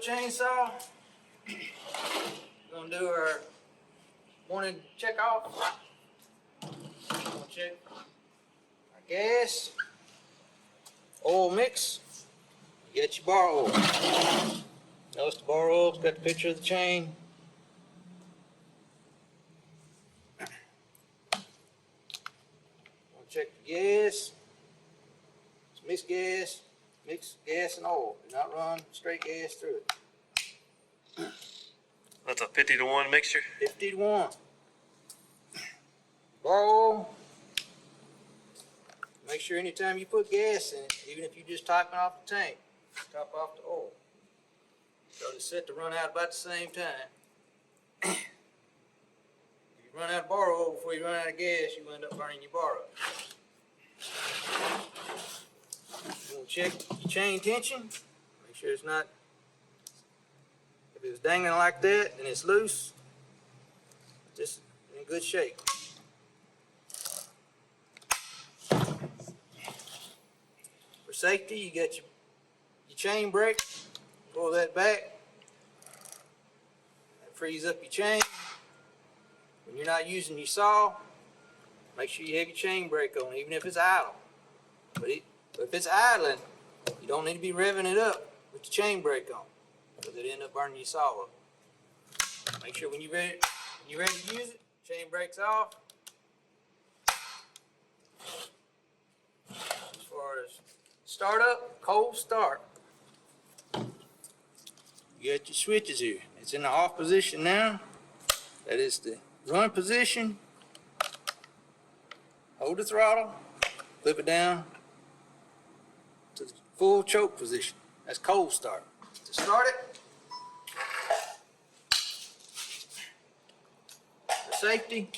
chainsaw. We're gonna do our morning check off. We're gonna check our gas, oil mix. You got your bar oil. Notice the bar oil's got the picture of the chain. Check the gas. It's mixed gas. Mix gas and oil. Do not run straight gas through it. That's a 50-to-1 mixture? 50 to 1. Bar oil. Make sure anytime you put gas in it, even if you're just topping off the tank, top off the oil. So it's set to run out about the same time. If you run out of bar oil before you run out of gas, you end up burning your bar up. You're going to check your chain tension. Make sure it's not, if it's dangling like that and it's loose, just in good shape. For safety, you got your chain brake. Pull that back. That frees up your chain. When you're not using your saw, make sure you have your chain brake on, even if it's idle. But if it's idling, you don't need to be revving it up with the chain brake on, because it end up burning your saw up. Make sure when you're ready to use it, chain brake's off. As far as startup, cold start. You got your switches here. It's in the off position now. That is the run position. Hold the throttle, flip it down to the full choke position. That's cold start. To start it, for safety,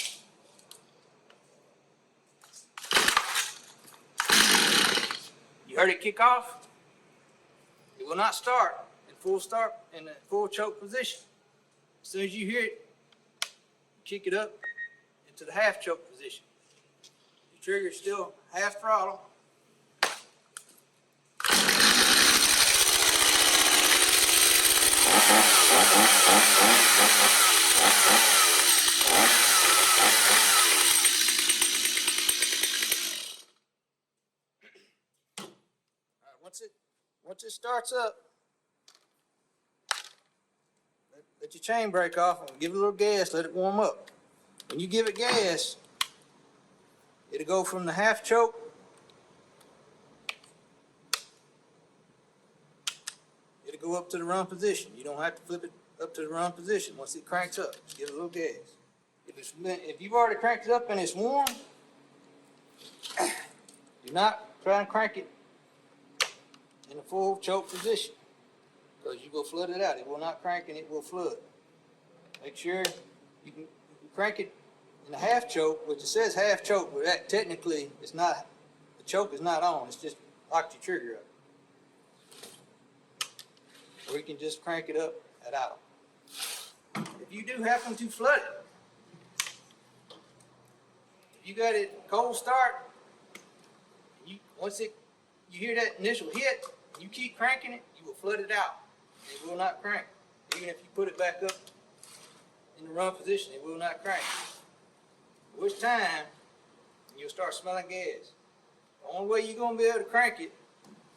you heard it kick off. It will not start in the full choke position. As soon as you hear it, kick it up into the half choke position. The trigger is still half throttle. All right, once it starts up, let your chain brake off and give it a little gas, let it warm up. When you give it gas, it'll go from the half choke go up to the run position. You don't have to flip it up to the run position once it cranks up. Just give it a little gas. If you've already cranked it up and it's warm, do not try and crank it in a full choke position, because you will flood it out. It will not crank and it will flood. Make sure you can crank it in a half choke, which it says half choke, but that technically it's not. The choke is not on. It's just locked your trigger up. Or you can just crank it up at idle. If you do happen to flood it, if you got it cold start, once you hear that initial hit, you keep cranking it, you will flood it out. It will not crank. Even if you put it back up in the run position, it will not crank. Which time you'll start smelling gas. The only way you're going to be able to crank it,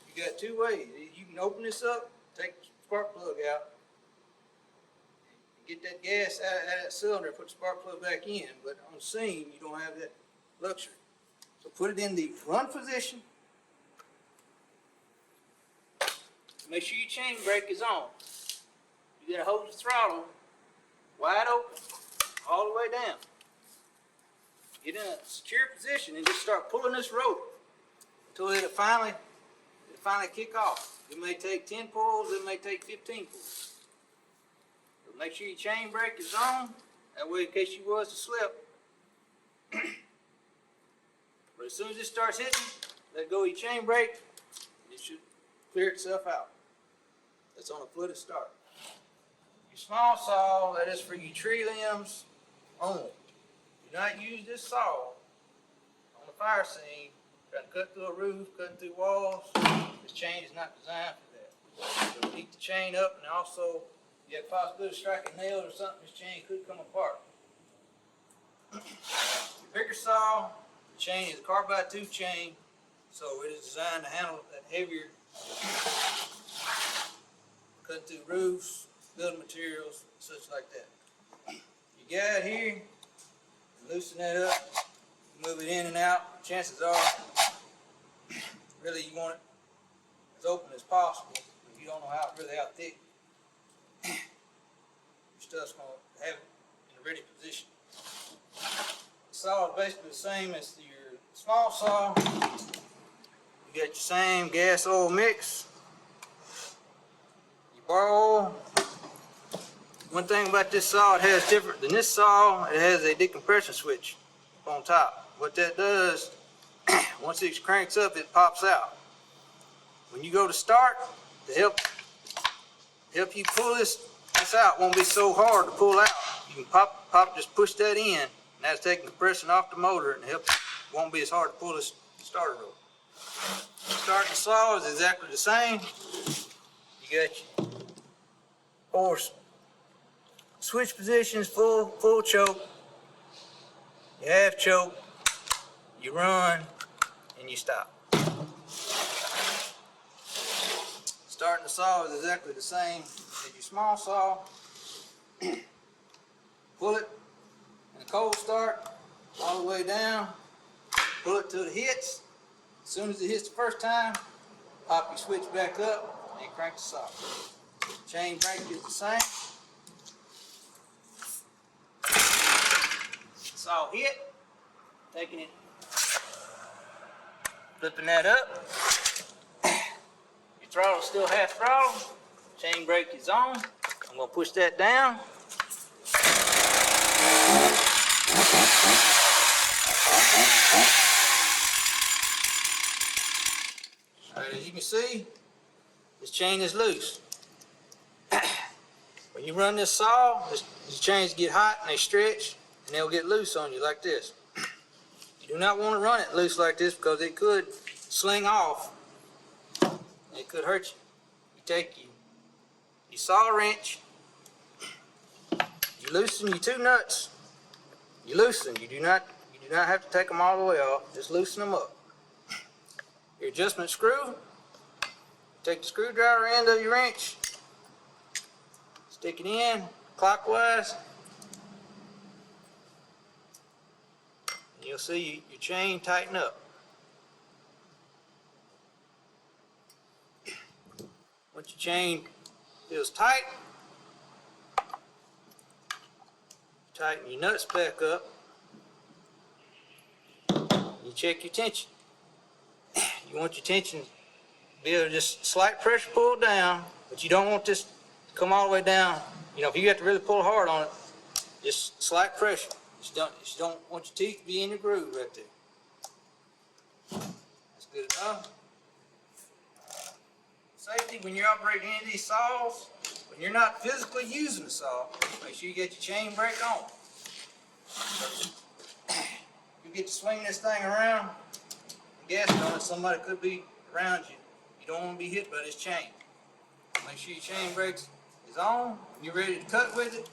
you got two ways. You can open this up, take the spark plug out, and get that gas out of that cylinder and put the spark plug back in. But on scene, you don't have that luxury. So put it in the run position. Make sure your chain brake is on. You gotta hold the throttle wide open all the way down. Get in a secure position and just start pulling this rope until it'll finally kick off. It may take 10 pulls, it may take 15 pulls. But make sure your chain brake is on. That way, in case you was to slip. But as soon as it starts hitting, let go of your chain brake, and it should clear itself out. That's on a flooded start. Your small saw, that is for your tree limbs only. Do not use this saw on the fire scene, trying to cut through a roof, cutting through walls. This chain is not designed for that. It'll keep the chain up, and also you have the possibility of striking nails or something, this chain could come apart. Your bigger saw, the chain is a carbide tooth chain, so it is designed to handle that heavier cutting through roofs, building materials, such like that. You get it here, loosen that up, move it in and out. Chances are, really you want it as open as possible. If you don't know how thick your stuff's going to have it in a ready position. The saw is basically the same as your small saw. You got your same gas oil mix. Your bar oil. One thing about this saw, it has different than this saw, it has a decompression switch on top. What that does, once it cranks up, it pops out. When you go to start, to help you pull this out, won't be so hard to pull out. You can just push that in, and that's taking compression off the motor, and it won't be as hard to pull this starter rope. Starting the saw is exactly the same. You got your four switch positions, full choke, you half choke, you run, and you stop. Starting the saw is exactly the same as your small saw. Pull it in a cold start all the way down, pull it till it hits. As soon as it hits the first time, pop your switch back up and crank the saw. Chain crank is the same. Saw hit, taking it, flipping that up. Your throttle's still half throttle. Chain brake is on. I'm gonna push that down. Alright, as you can see, this chain is loose. When you run this saw, these chains get hot and they stretch, and they'll get loose on you like this. You do not want to run it loose like this because it could sling off. It could hurt you. You take your saw wrench, you loosen your two nuts. You loosen. You do not have to take them all the way off. Just loosen them up. Your adjustment screw. Take the screwdriver end of your wrench. Stick it in clockwise. And you'll see your chain tighten up. Once your chain feels tight, tighten your nuts back up. You check your tension. You want your tension to be able to just slight pressure pull down, but you don't want this to come all the way down. You know, if you have to really pull hard on it, just slight pressure. You don't want your teeth to be in your groove right there. That's good enough. Safety, when you're operating any of these saws, when you're not physically using the saw, make sure you get your chain brake on. You get to swing this thing around, gas on it, somebody could be around you. You don't want to be hit by this chain. Make sure your chain brake is on. When you're ready to cut with it,